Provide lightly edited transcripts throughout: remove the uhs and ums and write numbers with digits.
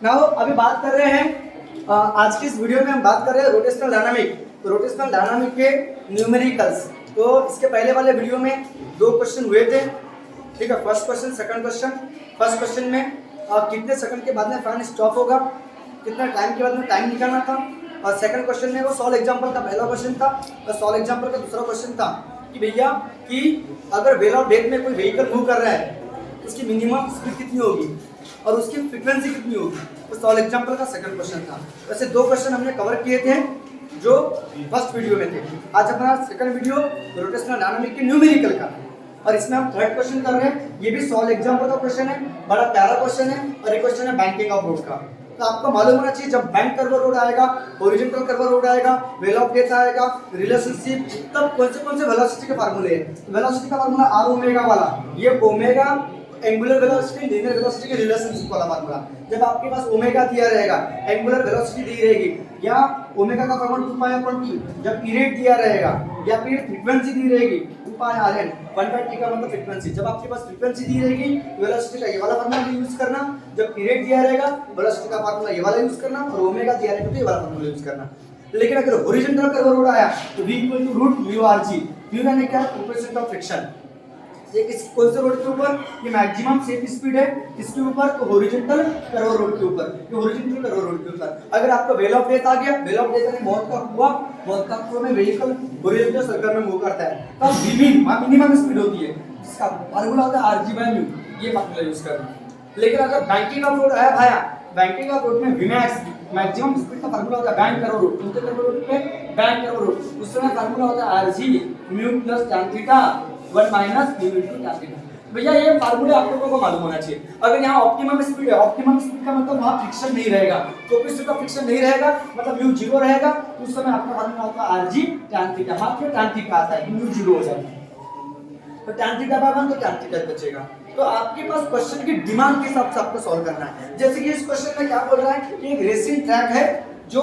Now अभी बात कर रहे हैं आज की इस वीडियो में हम बात कर रहे हैं रोटेशनल डायनामिक। तो रोटेशनल डायनामिक के न्यूमेरिकल्स। तो इसके पहले वाले वीडियो में 2 क्वेश्चन हुए थे, ठीक है। First question, second question. First question में कितने सेकंड के बाद में फैन स्टॉप होगा, कितना टाइम के बाद में टाइम निकालना था। और सेकंड क्वेश्चन में वो सॉल्व एग्जाम्पल का पहला क्वेश्चन था और सॉल्व एग्जाम्पल का दूसरा क्वेश्चन था कि भैया कि अगर वेल ऑफ डेथ में कोई व्हीकल मूव कर रहा है उसकी मिनिमम स्पीड कितनी होगी और उसकी फ्रीक्वेंसी कितनी होगी। तो सॉल्व एग्जाम्पल का सेकंड क्वेश्चन था। वैसे 2 क्वेश्चन हमने कवर किए थे जो फर्स्ट वीडियो में थे। आज हमारा सेकंड वीडियो रोटेशनल डायनामिक के न्यूमेरिकल का, और इसमें हम थर्ड क्वेश्चन कर रहे हैं। ये भी सॉल्व एग्जाम्पल का क्वेश्चन है, बड़ा प्यारा क्वेश्चन है। और ये क्वेश्चन है बैंकिंग ऑफ रोड का। तो आपको मालूम होना चाहिए जब बैंक कर्व रोड आएगा, हॉरिजॉन्टल कर्व रोड आएगा, वेल ऑफ डेथ आएगा, रिलेशनशिप, तब कौन से वेलोसिटी के फार्मूले हैं। वेलोसिटी का फार्मूला आर ओमेगा वाला, ये omega angular velocity linear velocity के रिलेशनशिप वाला फार्मूला। जब आपके पास ओमेगा दिया रहेगा, एंगुलर वेलोसिटी दी रहेगी, या ओमेगा का फॉर्मूला 2π/t, जब पीरियड दिया रहेगा या फिर फ्रीक्वेंसी दी रहेगी 2π/Rn, 1/t का मतलब फ्रीक्वेंसी। जब आपके पास फ्रीक्वेंसी दी रहेगी वेलोसिटी का ये वाला फार्मूला यूज करना, जब पीरियड दिया रहेगा वेलोसिटी का फार्मूला ये वाला यूज करना, और ओमेगा दिया रहेगा तो ये वाला फार्मूला यूज करना। लेकिन अगर हॉरिजॉन्टल कर्व रोड आया तो v = √μrg। म्यू यानी क्या है? Coefficient of friction. ये किस कौन से रोड के ऊपर? ये मैक्सिमम सेफ स्पीड है किसके ऊपर? तो हॉरिजॉन्टल कर्व रोड के ऊपर। ये हॉरिजॉन्टल कर्व रोड के ऊपर अगर आपका वेल ऑफ डेथ आ गया, वेल ऑफ डेथ यानी मौत का कुआं, मौत का कुआं में व्हीकल हॉरिजॉन्टल सर्कल में मूव करता है, तब मिनिमम स्पीड होती है जिसका फार्मूला होता है Rg/μ। ये फार्मूला यूज करना। लेकिन अगर बैंकिंग ऑफ रोड आया भाया, बैंकिंग ऑफ रोड में Vmax मैक्सिमम स्पीड का फार्मूला होता है बैंक कर्व रोड, उनके कर्व रोड पे बैंक कर्व रोड, उस समय फार्मूला होता है Rg/μ + tan theta 1 - μ * tan theta. भैया ये फार्मूले आप लोगों को मालूम होना चाहिए। अगर यहाँ ऑप्टिमम स्पीड है, ऑप्टिमम स्पीड का मतलब वहाँ फ्रिक्शन नहीं रहेगा, कोएफिशिएंट ऑफ फ्रिक्शन नहीं रहेगा, मतलब म्यू 0 रहेगा। उस समय आपका फार्मूला होता है Rg tan थीटा। मात्र tan थीटा आता है, म्यू 0 हो जाएगा तो tan थीटा बाय 1 तो tan थीटा बचेगा। तो आपके पास क्वेश्चन की डिमांड के हिसाब से आपको सॉल्व करना है। जैसे कि इस क्वेश्चन में क्या बोल रहा है कि एक रेसिंग ट्रैक है, जो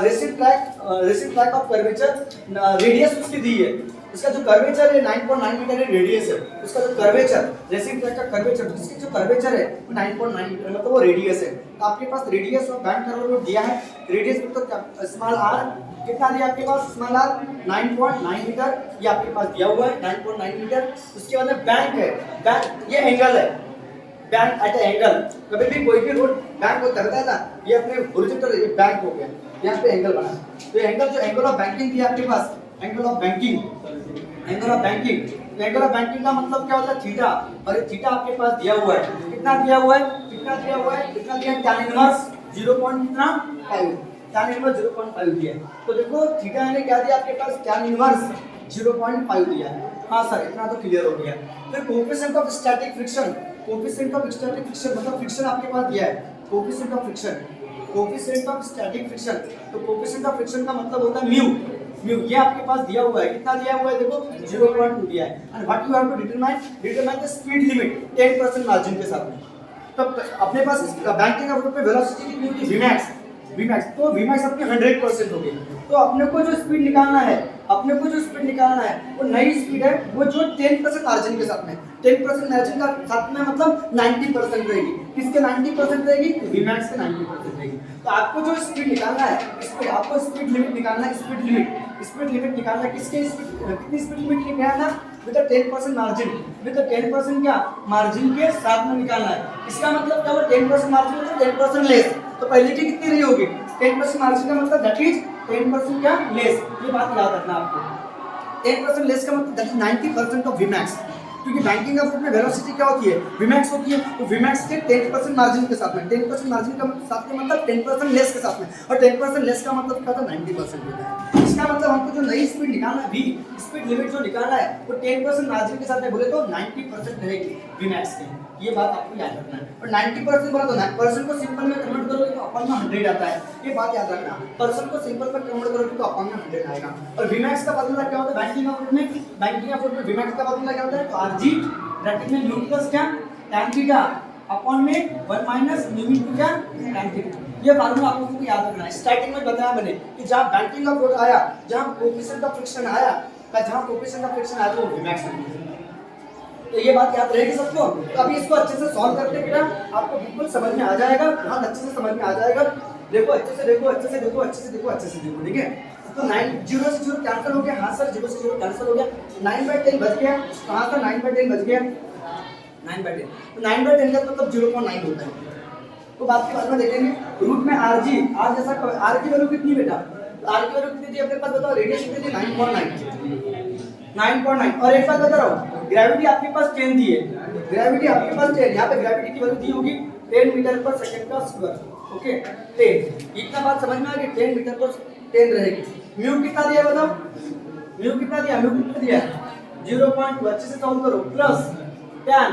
racing track of curvature, radius उसकी दी है, उसका जो कर्वेचर है 9.9 मीटर है, रेडियस है उसका जो कर्वेचर, रेसिंग ट्रैक का कर्वेचर, उसकी जो कर्वेचर है वो 9.9 मीटर मतलब वो रेडियस है। तो आपके पास रेडियस और बैंक कर्व रोड दिया है। रेडियस मतलब स्मॉल r कितना दिया आपके पास? स्मॉल r 9.9 मीटर, ये आपके पास दिया हुआ है 9.9 मीटर। उसके बाद में बैंक है, बैंक ये एंगल है, बैंक एट एंगल। कभी भी कोई भी रोड बैंक को करता है ना, ये अपने हॉरिजॉन्टल ये बैंक हो गया, यहाँ पे एंगल बना। तो एंगल जो एंगल ऑफ बैंकिंग दिया आपके पास, angle of banking, angle of banking, angle of banking का मतलब क्या होता है? थीटा। और ये थीटा आपके पास दिया हुआ है, कितना दिया हुआ है? कितना दिया हुआ है? कितना दिया है? tan इनवर्स 0.5, tan इनवर्स 0.5 दिया है। तो देखो थीटा यानी क्या दिया आपके पास? tan इनवर्स 0.5 दिया है। हाँ सर, इतना तो क्लियर हो गया। फिर coefficient of static friction, coefficient of static friction मतलब फ्रिक्शन आपके पास दिया है, coefficient of friction, coefficient of static friction. तो कोएफिशिएंट ऑफ फ्रिक्शन का मतलब होता है म्यू। म्यू ये आपके पास दिया हुआ है, कितना दिया हुआ है? देखो 0.2 दिया है। And what you have to determine the speed limit 10% margin के साथ में। तब अपने पास बैंकिंग ऑफ रोड पे वेलोसिटी कितनी होगी? Vmax, तो Vmax अपनी 100% होगी। तो अपने को जो स्पीड निकालना है, अपने को जो स्पीड निकालना है वो नई स्पीड है, वो जो 10% मार्जिन के साथ में, 10% मार्जिन का साथ में मतलब 90% रहेगी। किसके 90% रहेगी? Vmax के 90% रहेगी। तो आपको जो स्पीड निकालना है, स्पीड, आपको स्पीड लिमिट निकालना है, स्पीड लिमिट निकालना है। किसके कितनी स्पीड लिमिट निकालना है? विद 10% मार्जिन, विद 10% क्या मार्जिन के साथ में निकालना है। इसका मतलब क्या हुआ? 10% मार्जिन मतलब 10% लेस। तो पहले की कितनी रही होगी? 10% मार्जिन का मतलब दैट इज 10% क्या? लेस। ये बात याद रखना आपको। 10% लेस का मतलब दैट इज 90% ऑफ Vmax। क्योंकि बैंकिंग ऑफ रोड में वेलोसिटी क्या होती है? Vmax होती है। तो Vmax के 10% मार्जिन के साथ में, 10% मार्जिन का साथ में मतलब 10% लेस के साथ में, और 10% लेस का मतलब क्या होता है? 90% होता है। इसका मतलब हमको जो नई स्पीड निकालना है, v स्पीड लिमिट जो निकालना है वो 10% मार्जिन के साथ में बोले तो 90% रहेगी Vmax की। ये बात आपको याद रखना है। और 90% बोला तो 9% को सिंपल में कन्वर्ट करोगे तो अपन में 100 आता है। ये बात याद रखना। पर्सन को सिंपल में कन्वर्ट करोगे तो अपन में 100 आएगा। और Vmax का फार्मूला क्या होता है? बैंकिंग ऑफ रोड में, बैंकिंग ऑफ रोड में Vmax का फार्मूला क्या होता है? तो Rg ब्रैकेट में म्यू प्लस क्या? tan थीटा अपॉन में 1 - म्यू * क्या? tan theta. ये फार्मूला आप लोगों को याद रखना है। स्टार्टिंग में बताया मैंने कि जहां बैंकिंग ऑफ रोड आया, जहां कोएफिशिएंट ऑफ फ्रिक्शन आया, जहां कोएफिशिएंट ऑफ फ्रिक्शन आया तो Vmax तो ये बात याद रहेगी सबको। तो अभी इसको अच्छे से सॉल्व करते बेटा आपको बिल्कुल समझ में आ जाएगा, बहुत अच्छे से समझ में आ जाएगा। देखो अच्छे से देखो, अच्छे से देखो, अच्छे से देखो, अच्छे से देखो, ठीक है। तो 9 0 से 0 कैंसिल हो गया, हाँ सर 0 से 0 कैंसिल हो गया, 9/10 बच गया, कहाँ था 9/10 बच गया, 9/10। तो 9/10 का मतलब 0.9 होता है। तो बात के बाद में देखेंगे रूट में आर जैसा आर की वैल्यू कितनी बेटा, आर की वैल्यू कितनी थी अपने पास बताओ, रेडियस कितनी थी 9.9। और एक बात बता रहा हूँ, ग्रेविटी आपके पास 10 दी है, ग्रेविटी आपके पास 10, यहाँ पे ग्रेविटी की वैल्यू दी होगी 10 मीटर पर सेकंड का स्क्वायर, ओके 10। इतना बात समझ में आ गई, 10 मीटर पर 10 रहेगी। म्यू कितना दिया बताओ, म्यू कितना दिया, म्यू कितना दिया 0.2, अच्छे से काउंट करो, प्लस tan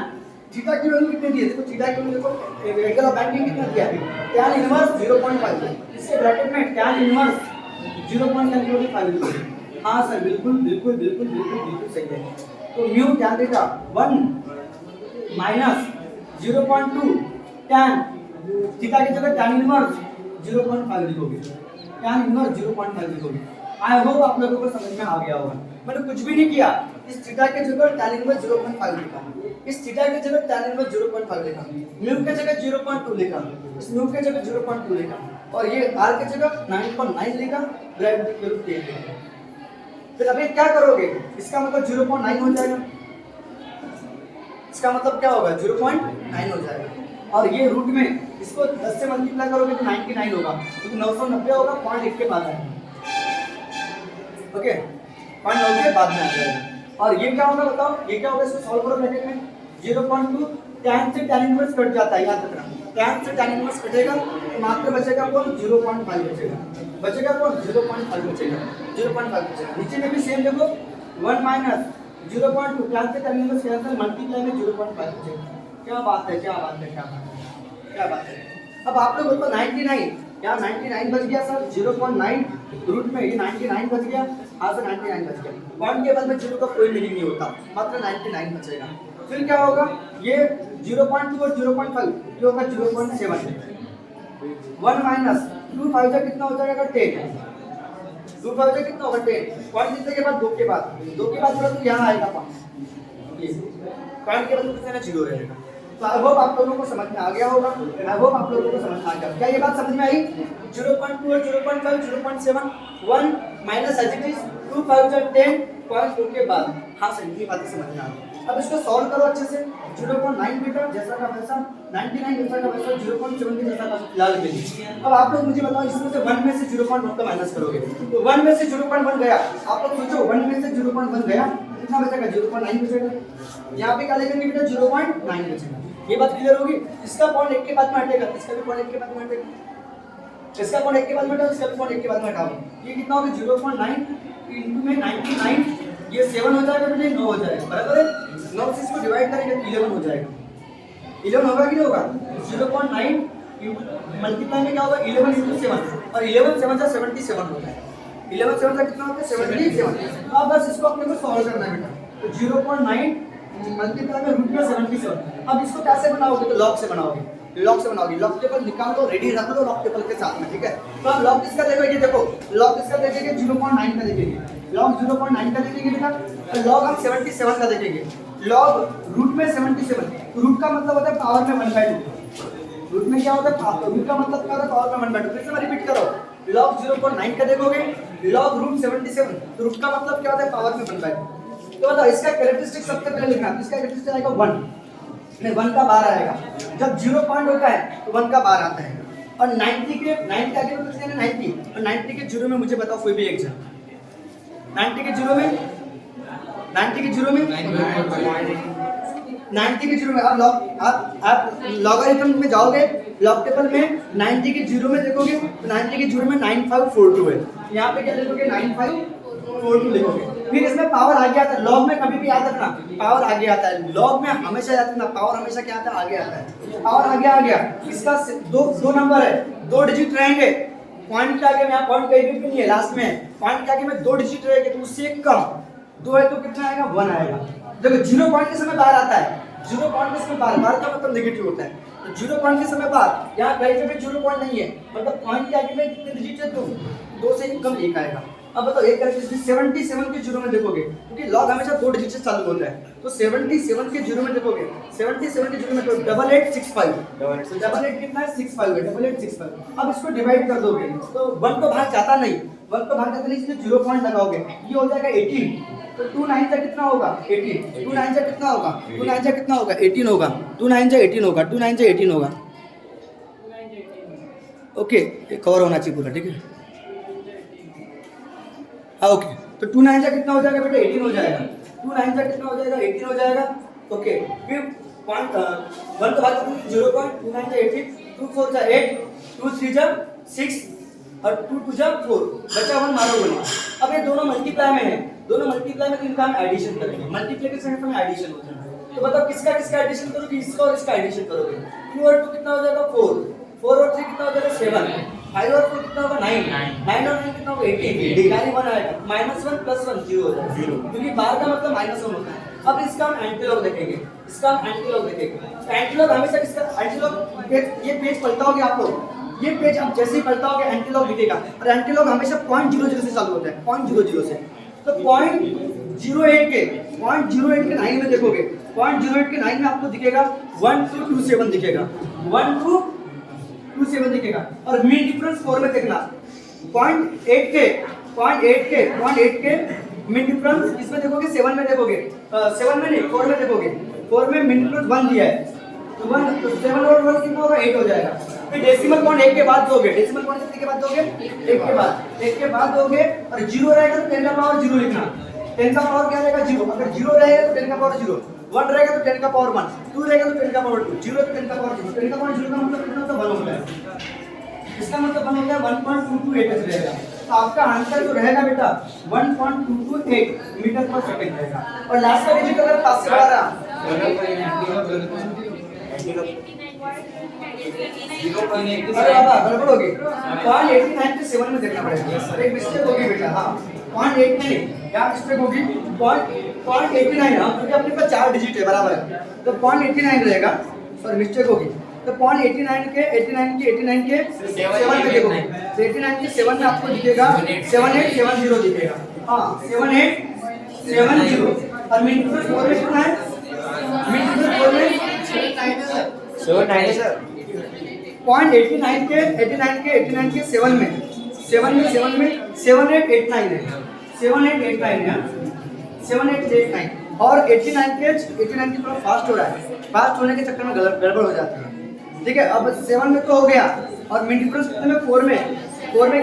थीटा की वैल्यू कितनी दी है, देखो थीटा की वैल्यू देखो, एंगल ऑफ बैंकिंग कितना दिया है, tan इनवर्स 0.5, इसके ब्रैकेट में tan इनवर्स 0.5। हाँ सर बिल्कुल बिल्कुल बिल्कुल बिल्कुल बिल्कुल सही है। तो mu tan theta 1 minus 0.2 tan theta की जगह tan इनवर्स 0.5 लिखोगे, tan इनवर्स 0.5 लिखोगे। आई होप आप लोगों को समझ में आ गया होगा। मैंने कुछ भी नहीं किया, इस थीटा के जगह tan इनवर्स 0.5 लिखा, इस थीटा के जगह tan इनवर्स 0.5 लिखा, म्यू के जगह 0.2 लिखा, इस म्यू के जगह 0.2 लिखा, और ये r के जगह 9.9 लिखा, ग्रेविटी की वैल्यू 10 लिखा। फिर अभी क्या करोगे, इसका मतलब 0.9 हो जाएगा, इसका मतलब क्या होगा 0.9 हो जाएगा। और ये रूट में इसको 10 से मल्टीप्लाई करोगे तो 99 होगा, क्योंकि 990 होगा, 0.1 के बाद आएगा, ओके 0.9 के बाद में आ जाएगा। और ये क्या होगा बताओ, ये क्या होगा, इसको सॉल्व करो ब्रैकेट में 0.2 tan से tan इनवर्स कट जाता है, याद रखना tan से tan इनवर्स कटेगा तो मात्र बचेगा कौन 0.5 बचेगा, बचेगा कौन 0.5 बचेगा, 0.5 बचेगा। नीचे में भी सेम देखो 1 माइनस 0.2 tan से tan इनवर्स कैंसिल, मल्टीप्लाई में 0.5 बचेगा। क्या बात है, क्या बात है, क्या बात है, क्या बात है। अब आप लोग बोलते 99, क्या 99 बच गया सर, 0.9 रूट में ये 99 बच गया, हाँ सर 99 बच गया। पॉइंट के बाद में 0 का कोई मीनिंग नहीं होता, मात्र 99 बचेगा। फिर क्या होगा, ये 0.2 और 0.5 ये होगा 0.7, 1 माइनस 2 5 का कितना हो जाएगा 10, 2 5 का कितना होगा 10, पॉइंट कितने के बाद 2 के बाद, 2 के बाद थोड़ा तो यहाँ आएगा पॉइंट के बाद कितना 0 रहेगा। तो आई होप आप लोगों को समझ में आ गया होगा, आई होप आप लोगों को समझ में आ गया। क्या ये बात समझ में आई, 0.2 और 0.5 0.7 1 minus as it is 2 5 10 point 2 के बाद, हाँ सर इतनी बातें समझ में आ गई। अब इसको सॉल्व करो अच्छे से, 0.9 मीटर जैसा का वैसा, 99 जैसा का वैसा, 0.7 जैसा का फिलहाल के लिए। अब आप लोग मुझे बताओ इसमें से 1 में से 0.1 का माइनस करोगे, तो 1 में से 0.1 गया, आप लोग सोचो 1 में से 0.1 गया कितना बचेगा 0.9 बचेगा, यहाँ पे क्या लिखेंगे बेटा 0.9 बचेगा। ये बात क्लियर होगी। इसका पॉइंट 1 के बाद में हटेगा, इसका भी पॉइंट 1 के बाद में हटेगा, इसका पॉइंट 1 के बाद में हटाओ, इसका भी पॉइंट 1 के बाद में हटाओ। ये कितना होगा 0.9 इनटू में 99, ये 7 हो जाएगा बेटे, 9 हो जाएगा, बराबर है। 9 से इसको डिवाइड करेंगे तो 11 हो जाएगा, 11 होगा कि नहीं होगा, 0.9 मल्टीप्लाई में क्या होगा 11 इंटू 7, और 11 7 से 77 होता है, 11 7 से कितना होता है 77। तो अब बस इसको अपने को सॉल्व करना है बेटा, तो 0.9 मल्टीप्लाई में रूट में 77। अब इसको कैसे बनाओगे, तो लॉग से बनाओगे, लॉग से बनाओगे, लॉग टेबल निकाल लो, रेडी रख लो लॉग टेबल के साथ में, ठीक है। तो अब लॉग किसका देखेंगे, देखो लॉग किसका देखेंगे 0.9 का देखेंगे, लॉग 0.9 का देखेंगे बेटा, और लॉग हम 77 का देखेंगे। लॉग रूट में 77, रूट का मतलब होता है पावर में 1/2, रूट में क्या होता है, रूट का मतलब क्या होता है पावर में 1/2। फिर से मैं रिपीट करो, लॉग 0.9 का देखोगे, लॉग रूट 77, तो रूट का मतलब क्या होता है पावर में 1/2। तो बताओ इसका कैरेक्टरिस्टिक सबसे पहले लिखना, इसका कैरेक्टरिस्टिक आएगा 1, नहीं 1 का बार आएगा, जब 0 पॉइंट होता है तो 1 का बार आता है। और 90 के आगे में कितने हैं 90, और 90 के 0 में मुझे बताओ कोई भी एक जन, 90 के 0 में 90 के 0 में 90 के 0 में आप लॉगरिथम में जाओगे, लॉग टेबल में 90 के 0 में देखोगे तो 90 के 0 में 9542 है, यहाँ पे क्या लिखोगे 9542 लिखोगे। फिर इसमें पावर आगे आता है, लॉग में कभी भी याद रखना पावर आगे आता है, लॉग में हमेशा याद रखना पावर हमेशा क्या आता है आगे आता है। पावर आगे आ गया, इसका दो नंबर है, 2 डिजिट रहेंगे, पॉइंट के आगे में यहाँ पॉइंट कहीं भी नहीं है, लास्ट में पॉइंट के आगे में 2 डिजिट रहेंगे, तो उससे कम 2 है तो कितना आएगा 1 आएगा। देखो 0 पॉइंट के समय बाहर आता है, 0 पॉइंट के समय बाहर का मतलब नेगेटिव होता है, तो 0 पॉइंट के समय बाहर यहाँ कहीं पे भी 0 पॉइंट नहीं है, मतलब पॉइंट के आगे में कितने डिजिट है 2 से कम 1 आएगा। अब बताओ एक कैरेक्टरिस्टिक 77 के जीरो में देखोगे, क्योंकि लॉग हमेशा 2 डिजिट से चालू होता है, तो 77 के जीरो में देखोगे, 77 के जीरो में तो 8865, 88 कितना है 65 है, 8865। अब इसको डिवाइड कर दोगे तो 1 तो भाग जाता नहीं, 1 तो भाग जाता नहीं, इसलिए 0 पॉइंट लगाओगे, ये हो जाएगा 18। तो 2 9 जा कितना होगा 18, 2 9 जा कितना होगा 2 9 जा कितना होगा 18 होगा, 2 9 जा 18 होगा, 2 9 जा 18 होगा। ओके, ये कवर होना चाहिए पूरा, ठीक है। हाँ ओके, तो 2 9 जा कितना हो जाएगा बेटा 18 हो जाएगा, 2 9 जा कितना हो जाएगा 18 हो जाएगा। ओके, फिर पॉइंट 1 तो भाग 0 पॉइंट, 2 9 जा 18, 2 4 जा 8, 2 3 जा 6 और 2 2 जा 4, बचा 1 मारो बोलिए। अब ये दोनों मल्टीप्लाई में है, दोनों मल्टीप्लाई में, तो इनका हम एडिशन करेंगे, मल्टीप्लिकेशन में एडिशन होता है। तो बताओ किसका किसका एडिशन करोगे, इसका और इसका एडिशन करोगे। 2 और 2 कितना हो जाएगा 4, 4 और 3 कितना हो जाएगा 7, 5 और 4 कितना होगा 9, 9 और 9 कितना होगा 18, यानी 1 आएगा, -1 + 1 0 हो जाएगा, क्योंकि बार का मतलब -1 होता है। अब इसका हम एंटीलॉग देखेंगे, इसका हम एंटीलॉग देखेंगे। तो एंटीलॉग हमेशा किसका एंटीलॉग, ये पेज पढ़ता होगे आप लोग, ये पेज आप जैसे ही पढ़ता होगे एंटीलॉग दिखेगा, और एंटीलॉग हमेशा 0.00 से चालू होता है, 0.00 से। तो 0.08 के 9 में देखोगे, 0.08 के 9 में आपको दिखेगा 1227 दिखेगा, 1227 दिखेगा। और मीन डिफरेंस 4 में देखना, 0.8 के मीन डिफरेंस इसमें देखोगे, 7 में देखोगे, 7 में नहीं 4 में देखोगे, 4 में मीन डिफरेंस 1 दिया है, तो 1 तो 7 और 1 कितना होगा 8 हो जाएगा। फिर डेसिमल पॉइंट 1 के बाद दोगे, डेसिमल पॉइंट कितने के बाद दोगे 1 के बाद दोगे, और 0 रहेगा तो 10 का पावर 0 लिखना, 10 का पावर क्या रहेगा 0, अगर 0 रहेगा तो 10 का पावर 0, 1 रहेगा तो 10 का पावर 1, 2 रहेगा तो 10 का पावर 2, 0 तो 10 का पावर 0, 10 का पावर 0 का मतलब कितना होता है 1 होता है, इसका मतलब 1 होता है 1.228 रहेगा। तो आपका आंसर जो रहेगा बेटा 1.228 मीटर पर सेकंड रहेगा। और लास्ट का डिजिट अगर 5 से बड़ा रहा, अरे बाबा गड़बड़ होगी, 0.89 के 7 में देखना पड़ेगा, एक मिस्टेक होगी बेटा। हाँ 0.89 क्या मिस्टेक होगी, 0.89, हाँ क्योंकि अपने पास 4 डिजिट है बराबर है, तो 0.89 रहेगा, सॉरी मिस्टेक होगी। तो 0.89 के 7 में देखोगे, तो 89 के 7 में आपको दिखेगा 7870 दिखेगा, हाँ 7870। और मीन डिफरेंस 4 में कितना है, मीन डिफरेंस 4 में 7 सर, 0.89 के 7 में 7889 है, 7889 है, 7889। और 89 की थोड़ा फास्ट हो रहा है, फास्ट होने के चक्कर में गड़बड़ हो जाती है, ठीक है। अब 7 में तो हो गया, और मीन डिफरेंस कितने में 4 में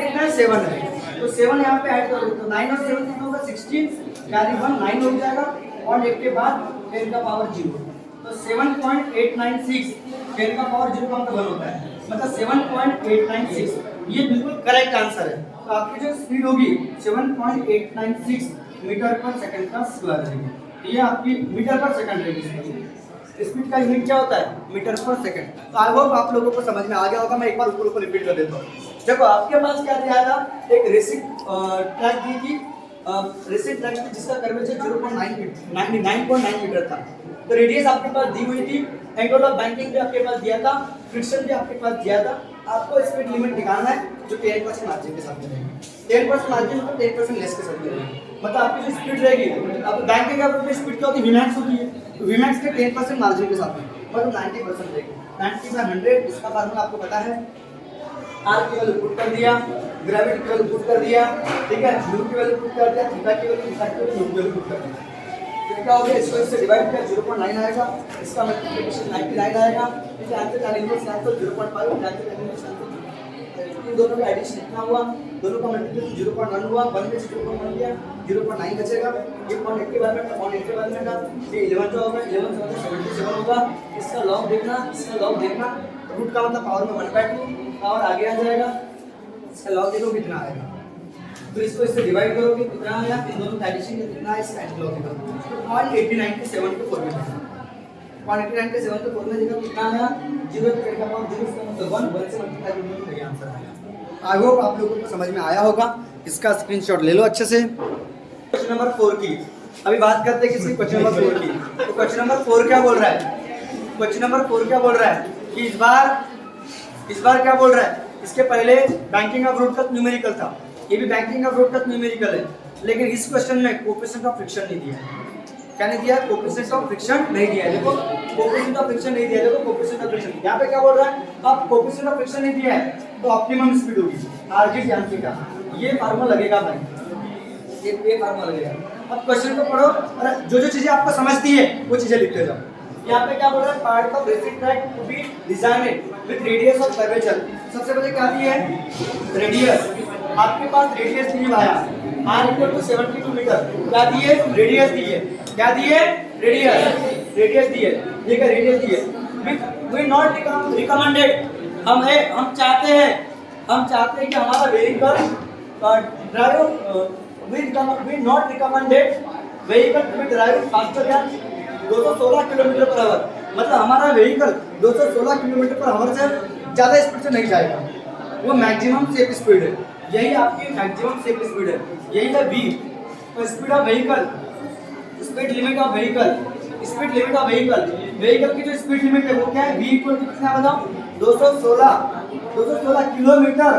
कितना है 7 है, तो 7 यहाँ पे ऐड करोगे तो 9 और 7 कितना होगा 16, यानी 1 9 हो जाएगा, और 1 के बाद 10 का पावर 0, तो 7.896 10 का पावर 0 का मतलब 1 होता है, मतलब 7.896 ये बिल्कुल करेक्ट आंसर है। तो आपकी जो स्पीड होगी 7.896 मीटर पर सेकंड का स्क्वायर रहेगी, ये आपकी मीटर पर सेकंड रहेगी। स्पीड का यूनिट क्या होता है, मीटर पर सेकंड। तो आई होप आप लोगों को समझ में आ गया होगा, मैं एक बार ऊपर रिपीट कर देता हूँ। देखो आपके पास क्या दिया था, एक रेसिंग ट्रैक दी थी, रेसिंग ट्रैक थी जिसका कर्वेचर 0.9 मीटर था, तो रेडियस आपके पास दी हुई थी, एंगल ऑफ बैंकिंग भी आपके पास दिया था, फ्रिक्शन भी आपके पास दिया था। आपको स्पीड लिमिट निकालना है जो 10% मार्जिन के साथ रहेगी, 10% मार्जिन तो 10% लेस के साथ रहेगी, मतलब आपकी जो स्पीड रहेगी, अब बैंकिंग का स्पीड क्या होती है, Vmax होती है, तो Vmax के 10% मार्जिन के साथ में मतलब 90% रहेगी, 90/100। इसका फार्मूला आपको पता है, R की वैल्यू पुट कर दिया, ग्रेविटी की वैल्यू पुट कर दिया, ठीक है, U की वैल्यू पुट कर दिया, थीटा की वैल्यू पुट कर दिया, तो क्या हो गया, इसको इससे डिवाइड किया 0.9 आएगा, इसका मल्टीप्लिकेशन 99 आएगा, इसे answer tan inverse answer 0.5, tan inverse answer in दोनों का एडिशन कितना हुआ, दोनों का मल्टीप्लिकेशन 0.1 हुआ, 1 में से 0.1 दिया 0.9 बचेगा, ये 0.8 के बाद में 0.8 के बाद में का ये 11 जो होगा 11 से मतलब 77 होगा। इसका लॉग देखना, इसका लॉग देखना, रूट का मतलब पावर में 1/2 पावर आगे आ जाएगा, इसका लॉग देखो कितना आएगा, तो इसको इससे डिवाइड करोगे कितना आया, इन दोनों का एडिशन कितना है, इसका एंटी लॉग देखो, तो 0.89 के 7 के 4 में 0.89 के 7 के 4 में देखो कितना आया, 0 to 10 का पावर 0 इसका मतलब 1 से मल्टीप्लाई करने पे आंसर आएगा। आई होप आप लोगों को समझ में आया होगा, इसका स्क्रीनशॉट ले लो अच्छे से। क्वेश्चन नंबर 4 की अभी बात करते हैं, किसी क्वेश्चन नंबर 4 की, तो क्वेश्चन नंबर 4 क्या बोल रहा है, क्वेश्चन नंबर 4 क्या बोल रहा है कि इस बार क्या बोल रहा है, इसके पहले बैंकिंग ऑफ रूट का न्यूमेरिकल था, ये भी बैंकिंग ऑफ रोड का न्यूमेरिकल है, लेकिन इस क्वेश्चन में कोएफिशिएंट ऑफ फ्रिक्शन नहीं दिया है। क्या नहीं दिया है? कोएफिशिएंट ऑफ फ्रिक्शन नहीं दिया है। देखो कोएफिशिएंट ऑफ फ्रिक्शन नहीं दिया है, देखो कोएफिशिएंट ऑफ फ्रिक्शन यहाँ पे क्या बोल रहा है, अब कोएफिशिएंट ऑफ फ्रिक्शन नहीं दिया है तो ऑप्टिमम स्पीड होगी आरजी tan थीटा, ये फार्मूला लगेगा भाई, ये फार्मूला लगेगा। अब क्वेश्चन को पढ़ो और जो जो चीजें आपको समझती है वो चीजें लिखते जाओ। यहाँ पे क्या बोल रहा है, part of racing track to be designed with radius of curvature. सबसे पहले क्या दिया है, रेडियस, आपके पास रेडियस दी है r इक्वल टू 72 मीटर, क्या दिए, रेडियस दिए, क्या दिए, रेडियस दिए, ठीक है, रेडियस दिए। वी नॉट रिकमेंडेड, हम चाहते हैं कि हमारा vehicle drive we not recommended vehicle to be drive faster than 216 kilometre per hour, मतलब हमारा व्हीकल 216 किलोमीटर पर आवर से ज़्यादा स्पीड से नहीं जाएगा, वो मैक्सिमम सेफ स्पीड है, यही आपकी मैक्सिमम सेफ स्पीड है, यही है v। तो speed of vehicle, speed limit of vehicle, speed limit of vehicle की जो स्पीड लिमिट है वो क्या है, v इक्वल टू कितना बताओ, 216 किलोमीटर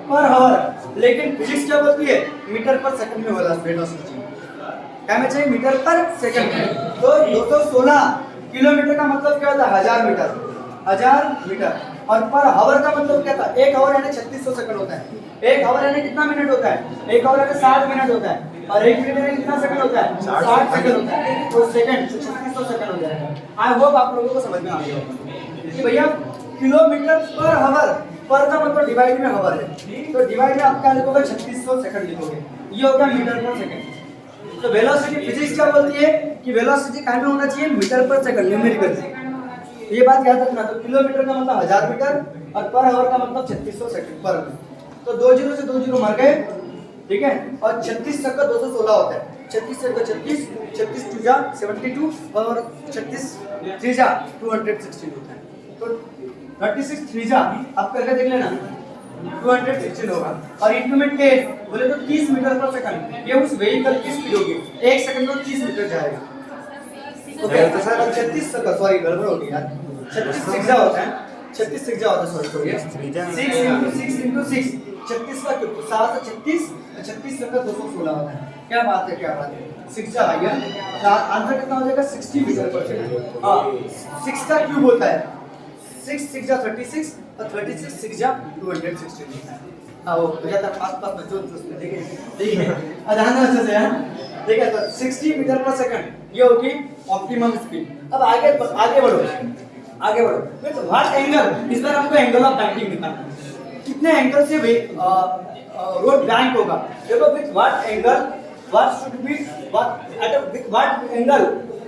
पर आवर। लेकिन फिजिक्स क्या बोलती है, मीटर पर सेकंड में वेलोसिटी, क्या में चाहिए, मीटर पर सेकंड। तो 216 किलोमीटर का मतलब क्या होता है, 1000 मीटर, और पर आवर का मतलब क्या था, एक आवर यानी 3600 सेकंड होता है, एक आवर यानी कितना मिनट होता है, एक आवर यानी 60 मिनट होता है, और एक मिनट यानी कितना सेकंड होता है, 60 सेकंड होता है, तो सेकंड 3600 सेकंड हो जाएगा। आई होप आप लोगों को समझ में आ गया होगा कि भैया किलोमीटर पर आवर, पर का मतलब डिवाइड में आवर है, तो डिवाइड में आप क्या लिखोगे, 3600 सेकंड लिखोगे, ये होगा मीटर पर सेकंड। तो वेलोसिटी फिजिक्स क्या बोलती है कि वेलोसिटी कहाँ में होना चाहिए, मीटर पर सेकंड, न्यूमेरिकल से, ये बात याद रखना। तो किलोमीटर का मतलब 1000 मीटर और पर आवर का मतलब 3600 सेकंड पर। तो 20 से 20 मर गए, ठीक है, और 36 तक का 216 होता है, 36 तक का 36 टू जा 72 और 36 3 जा 216 होता है। तो 36 3 जा आप करके देख लेना, 216 होगा, और इंटू में 10 बोले तो 30 मीटर पर सेकंड, ये उस व्हीकल की स्पीड होगी, 1 सेकंड में 30 मीटर जाएगा। ओके, तो सर 36 तक, सॉरी गड़बड़ हो गई यार, 36 सिक्सा होता है, 36 सिक्सा होता है, सॉरी 6 इंटू 6 36 का क्यूब, 7 से 36, 36 तक का 216 होता है। क्या बात है, सिक्सा भैया, आंसर कितना हो जाएगा, 60 मीटर पर सेकंड। हाँ, 6 का क्यूब होता है, 6 6 जा 36 और 36 6 जा 216। हाँ वो हो जाता है पास में, जो उसमें देखिए ध्यान से अच्छे से है, ठीक है। तो 60 मीटर पर सेकंड ये होगी ऑप्टिमम स्पीड। अब आगे बढ़ो विद व्हाट एंगल, इस बार हमको एंगल ऑफ बैंकिंग निकालना है, कितने एंगल से रोड बैंक होगा। देखो with what angle, with what angle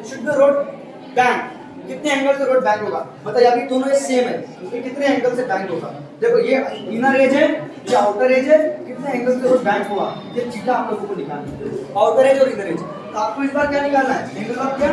should be road bank, कितने एंगल से रोड बैंक होगा, मतलब यहाँ भी दोनों सेम है, तो कितने एंगल से बैंक होगा। देखो ये इनर एज है, ये आउटर एज है, कितने एंगल से रोड बैंक हुआ, ये चीज़ आप लोगों को निकालना है, आउटर एज और इनर एज। तो आपको इस बार क्या निकालना है, एंगल ऑफ क्या,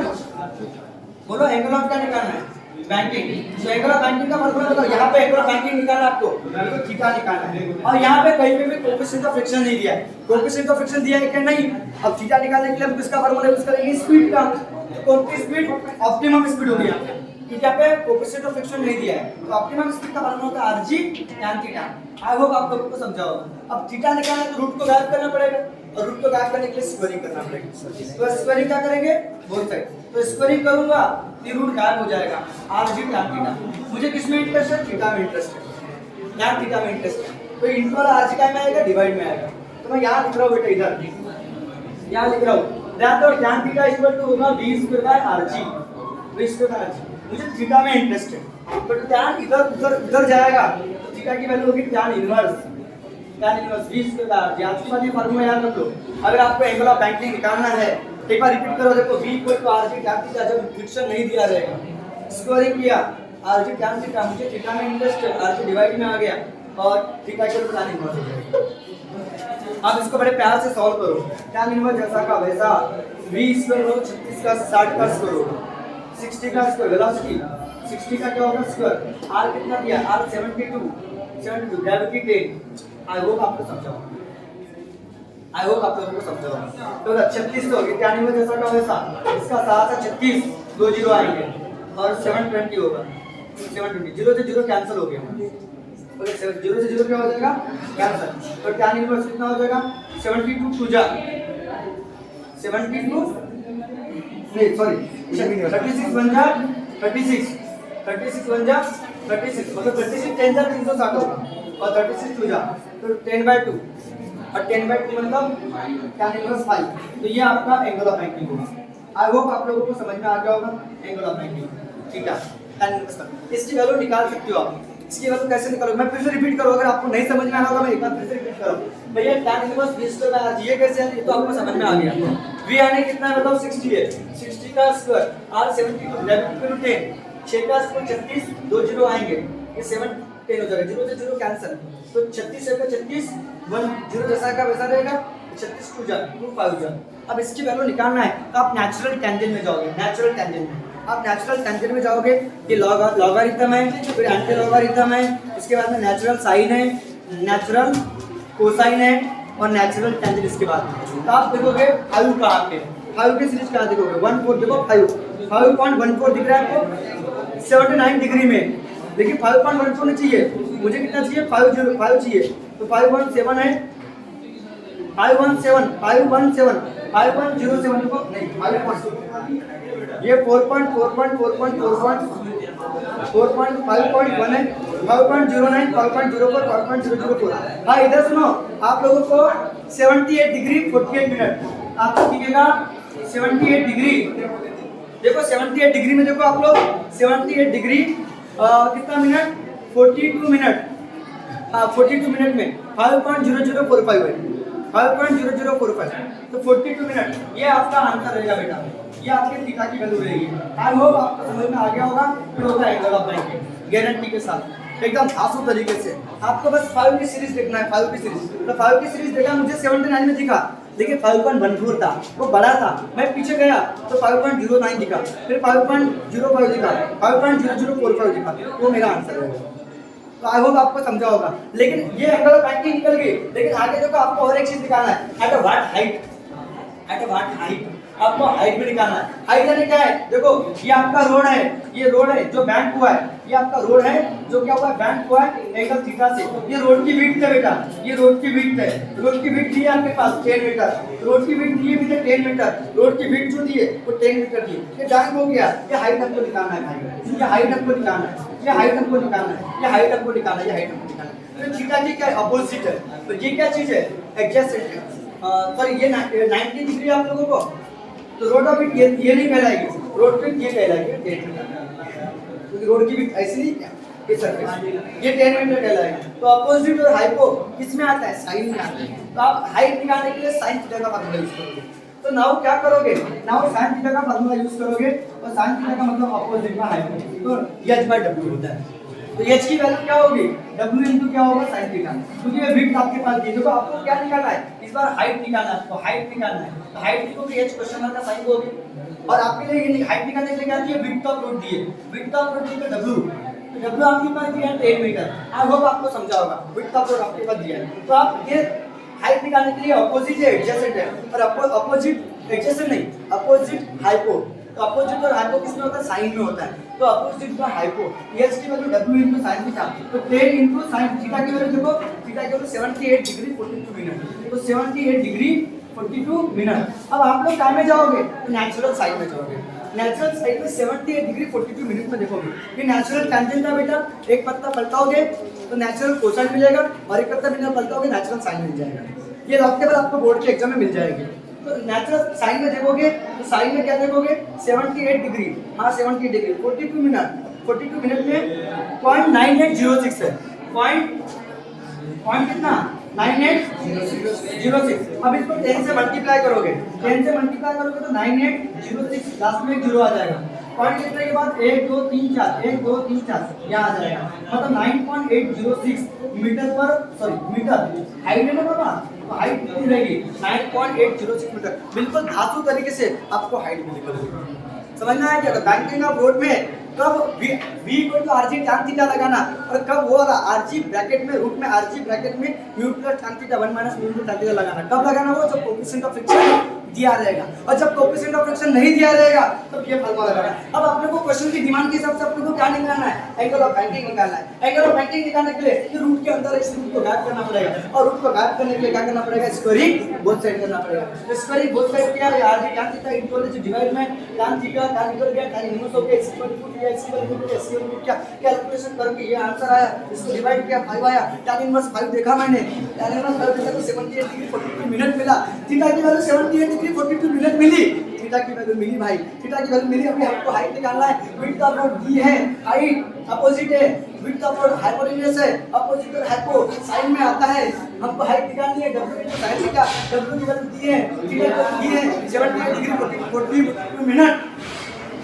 बोलो एंगल ऑफ क्या निकालना है, बैंकिंग। तो एंगल ऑफ बैंकिंग का फॉर्मूला बताओ, यहाँ पे एंगल ऑफ बैंकिंग निकालना आपको, तो थीटा निकालना है, और यहाँ पे कहीं पे भी कोएफिशिएंट ऑफ फ्रिक्शन नहीं दिया है, कोएफिशिएंट ऑफ फ्रिक्शन दिया है क्या, नहीं। अब थीटा निकालने के लिए हम किसका फॉर्मूला यूज करेंगे, स्पीड का। तो कौन सी स्पीड, ऑप्टिमम स्पीड होगी यहाँ पे, क्योंकि यहाँ पे कोएफिशिएंट ऑफ फ्रिक्शन नहीं दिया है, तो ऑप्टिमम स्पीड का फॉर्मूला होता है rg tan theta. I hope आप लोगों को समझा होगा। अब थीटा निकालना है तो रूट को गायब करना पड़ेगा, और रूट को गायब करने के लिए स्क्वायरिंग करना पड़ेगा। तो स्क्वायरिंग क्या करेंगे, बोथ साइड, तो स्क्वायरिंग करूंगा तो रूट गायब हो जाएगा, rg tan थीटा। मुझे किसमें इंटरेस्ट है, थीटा में इंटरेस्ट है, tan थीटा में इंटरेस्ट है, तो इंटू वाला rg का में आएगा, डिवाइड में आएगा। तो मैं यहाँ लिख रहा हूँ बेटा, इधर यहाँ लिख रहा हूँ, तो tan थीटा इक्वल टू होगा v square by rg, v square by rg। मुझे थीटा में इंटरेस्ट है, तो tan इधर जाएगा, तो थीटा की वैल्यू होगी tan inverse v square by rg। आपके पास ये फार्मूला याद रख लो। अगर आपको एंगल ऑफ बैंकिंग निकालना है, एक बार रिपीट करो, देखो v equal to rg tan theta, जब फ्रिक्शन नहीं दिया रहेगा, स्क्वायरिंग किया rg tan थीटा, मुझे थीटा में इंटरेस्ट है, rg डिवाइड में आ गया, और theta equal to tan inverse हो जाएगा। अब इसको बड़े प्यार से सॉल्व करो, tan इनवर्स जैसा का वैसा, v स्क्वायर करो 36 का 60 का स्क्वायर, 60 का स्क्वायर, वेलोसिटी 60 का क्या होगा स्क्वायर, r कितना दिया, r 72, ग्रेविटी 10। आई होप आपको समझा होगा, आई होप आप लोगों को समझा होगा। तो 36 तो हो गया, tan इनवर्स जैसा का वैसा, इसका 7 से 36 2 जीरो आएंगे, और 720 होगा, 720 जीरो से जीरो कैंसिल हो गया, ओके 0 से 0 क्या हो जाएगा कैंसिल। और tan इनवर्स कितना हो जाएगा 72 टू जा 72 नहीं सॉरी 36 बन जा 36 बन जा 36 मतलब 36 10 जा 360 होगा और 36 टू जा तो 10/2 और 10/2 मतलब tan इनवर्स 5। तो ये आपका एंगल ऑफ 90 होगा। आई होप आप लोगों को समझ में आ गया होगा एंगल ऑफ 90 ठीक है tan इनवर्स का। इसकी वैल्यू निकाल सकते हो आप। इसकी वैल्यू कैसे निकालोगे मैं फिर से रिपीट करूँ अगर आपको नहीं समझ में आया होगा मैं एक बार फिर से रिपीट करूँ भैया tan इनवर्स v² ये कैसे है ये तो आपको समझ में आ गया। v आने कितना है बताओ 60 है 60 का स्क्वायर r 72 11 * 10 6 का स्क्वायर 36 दो जीरो आएंगे ये 7 10 हो जाएगा 0 से 0 कैंसिल तो 36 से 36 1 0 जैसा का वैसा रहेगा 36 टू जा 2 5 जा। अब इसकी वैल्यू निकालना है तो आप नेचुरल टेंजेंट में जाओगे नेचुरल टेंजेंट में आप नेचुरल टेंजेंट में जाओगे ये लॉगरिथम है फिर एंटी लॉगरिथम है उसके बाद में नेचुरल साइन है नेचुरल कोसाइन है और नेचुरल टेंजेंट इसके बाद तो आप देखोगे 5 कहाँ पे 5 की सीरीज कहाँ देखोगे 1 4 देखो 5.14 दिख रहा है आपको 79 डिग्री में देखिए 5.14 नहीं चाहिए मुझे कितना चाहिए 5 चाहिए तो 517 है 517 को नहीं 5 ये 4.1 है 5.09 5.04 5.004। हाँ इधर सुनो आप लोगों को 78 डिग्री 48 मिनट आपको दिखेगा 78 डिग्री देखो 78 डिग्री में देखो आप लोग 78 डिग्री कितना मिनट 42 मिनट 42 मिनट में 5.0045 है 5.0045 तो 42 मिनट ये आपका आंसर रहेगा बेटा ये आपके थीटा की वैल्यू रहेगी। आई होप आपको समझ में आ गया होगा फिर होगा एंगल ऑफ 90 गारंटी के साथ एकदम आसान तरीके से। आपको बस 5 की सीरीज देखना है 5 की सीरीज तो 5 की सीरीज देखा मुझे 79 में दिखा देखिए 5.14 था वो बड़ा था मैं पीछे गया तो 5.09 दिखा फिर 5.05 दिखा 5.0045 दिखा वो मेरा आंसर है। तो आई होप आपको समझा होगा लेकिन ये एंगल ऑफ 90 निकल गई लेकिन आगे देखो आपको और एक चीज निकालना है एट अ व्हाट हाइट आपको हाइट भी निकालना है। हाइट यानी क्या है देखो ये आपका रोड है ये रोड है जो बैंक हुआ है ये आपका रोड है जो क्या हुआ है बैंक हुआ है एंगल थीटा से ये रोड की विड्थ है बेटा ये रोड की विड्थ है रोड की विड्थ दी है आपके पास 10 मीटर रोड की विड्थ दी है भी 10 मीटर रोड की विड्थ जो दी है वो 10 मीटर दी है ये बैंक हो गया ये हाइट हमको निकालना है भाई ये हाइट हमको निकालना है ये हाइट हमको निकालना है ये हाइट हमको निकालना है ये हाइट हमको निकालना है। तो थीटा की क्या है अपोजिट है तो ये क्या चीज है एडजेसेंट है सॉरी ये 90 डिग्री आप लोगों को तो रोड ऑफ विड्थ ये नहीं कहलाएगी रोड विड्थ ये कहलाएगी 10 मीटर क्योंकि रोड की विड्थ ऐसी नहीं क्या ये सरफेस ये 10 मीटर कहलाएगा। तो अपोजिट और हाइपो किसमें आता है साइन में आता है तो आप हाइट निकालने के लिए साइन थीटा का फार्मूला यूज करोगे तो नाउ क्या करोगे नाउ साइन थीटा का फार्मूला यूज करोगे और साइन थीटा का मतलब अपोजिट का हाइपो तो h/w होता है तो h की वैल्यू क्या होगी w इनटू क्या होगा sin थीटा क्योंकि ये विड्थ आपके पास दी है तो आपको क्या निकालना है इस बार हाइट निकालना है तो हाइट निकालना है तो हाइट लिखोगे h क्वेश्चन मार्क का साइन होगी और आपके लिए ये हाइट निकालने के लिए क्या दी है विड्थ ऑफ रोड दी है विड्थ ऑफ रोड दी है w तो w आपके पास दिया है 10 मीटर आई होप आपको समझा होगा विड्थ ऑफ रोड आपके पास दिया है तो आप ये हाइट निकालने के लिए अपोजिट है एडजेसेंट है और अपोजिट एडजेसेंट नहीं अपोजिट हाइपो तो अपोजिट और हाइपो किसमें होता है साइन में होता है तो अपोजिट का हाइपो h की value w into sin theta तो 10 इनटू sin थीटा की वैल्यू देखो थीटा की वैल्यू 78 डिग्री 42 मिनट तो 78 डिग्री 42 मिनट। अब आप लोग कहाँ में जाओगे तो नेचुरल साइन में जाओगे नेचुरल साइन में 78 डिग्री 42 मिनट में देखोगे ये नेचुरल टेंजेंट है बेटा एक पत्ता पलटाओगे तो नेचुरल कोसाइन मिलेगा और एक पत्ता बिना पलटाओगे नेचुरल साइन मिल जाएगा ये रखते बाद आपको बोर्ड के एग्जाम में मिल जाएगी। तो नेचुरल साइन में देखोगे तो साइन में क्या देखोगे 78 डिग्री हाँ 78 डिग्री 42 मिनट में 0.9806 है पॉइंट कितना 9806। अब इसको 10 से मल्टीप्लाई करोगे तो 9806 लास्ट में एक जीरो आ जाएगा पॉइंट लिखने के बाद 1 2 3 4 1 2 3 4 यहाँ आ जाएगा मतलब 9.806 मीटर पर सॉरी मीटर हाइट है ना बाबा तो हाइट कितनी रहेगी 9.806 मीटर बिल्कुल धातु तरीके से आपको हाइट भी निकलेगी। समझना है क्या बैंकिंग ऑफ रोड में कब v equal to rg tan theta लगाना और कब वो वाला rg ब्रैकेट में रूट में rg ब्रैकेट में u plus tan theta 1 minus u tan theta लगाना कब लगाना वो जब कोएफिशिएंट ऑफ फ्रिक्शन दिया रहेगा, और जब कोएफिशिएंट ऑफ फ्रैक्शन नहीं दिया रहेगा तब ये फार्मूला लगाना है। अब आप लोगों को क्वेश्चन की डिमांड के हिसाब से आप लोगों को क्या निकालना है, एंगल ऑफ बैंकिंग निकालना है। एंगल ऑफ बैंकिंग निकालने के लिए ये रूट के अंदर इस रूट को गायब करना पड़ेगा, और रूट को गायब करने के लिए क्या करना पड़ेगा, स्क्वायरिंग बोथ साइड करना पड़ेगा। तो स्क्वायरिंग बोथ साइड क्या है, are tan theta equal to divide में tan थीटा tan इक्वल गया tan इनवर्स हो गया x equal to x equal to s equal to क्या कैलकुलेशन करके ये आंसर आया, इसको डिवाइड किया 5 आया, tan इनवर्स 5 देखा मैंने, tan इनवर्स 5 देखा तो 78 डिग्री 42 मिनट मिला, थीटा की वैल्यू 78 डिग्री 42 मिनट मिली, थीटा की वैल्यू मिली भाई, थीटा की वैल्यू मिली। अभी हमको हाइट निकालना है, विड्थ ऑफ रोड दी है, हाइट अपोजिट है, विड्थ ऑफ रोड हाइपोटेन्यूज है, अपोजिट और हाइपो साइन में आता है, हमको हाइट निकालनी है, w की साइन थीटा, w की वैल्यू दी है, थीटा की वैल्यू दी है 78 डिग्री 42 मिनट।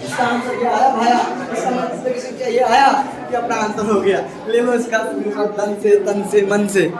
इसका आंसर ये आया भाया, इसका मतलब ये आया कि अपना आंसर हो गया। ले लो इसका तन से मन से।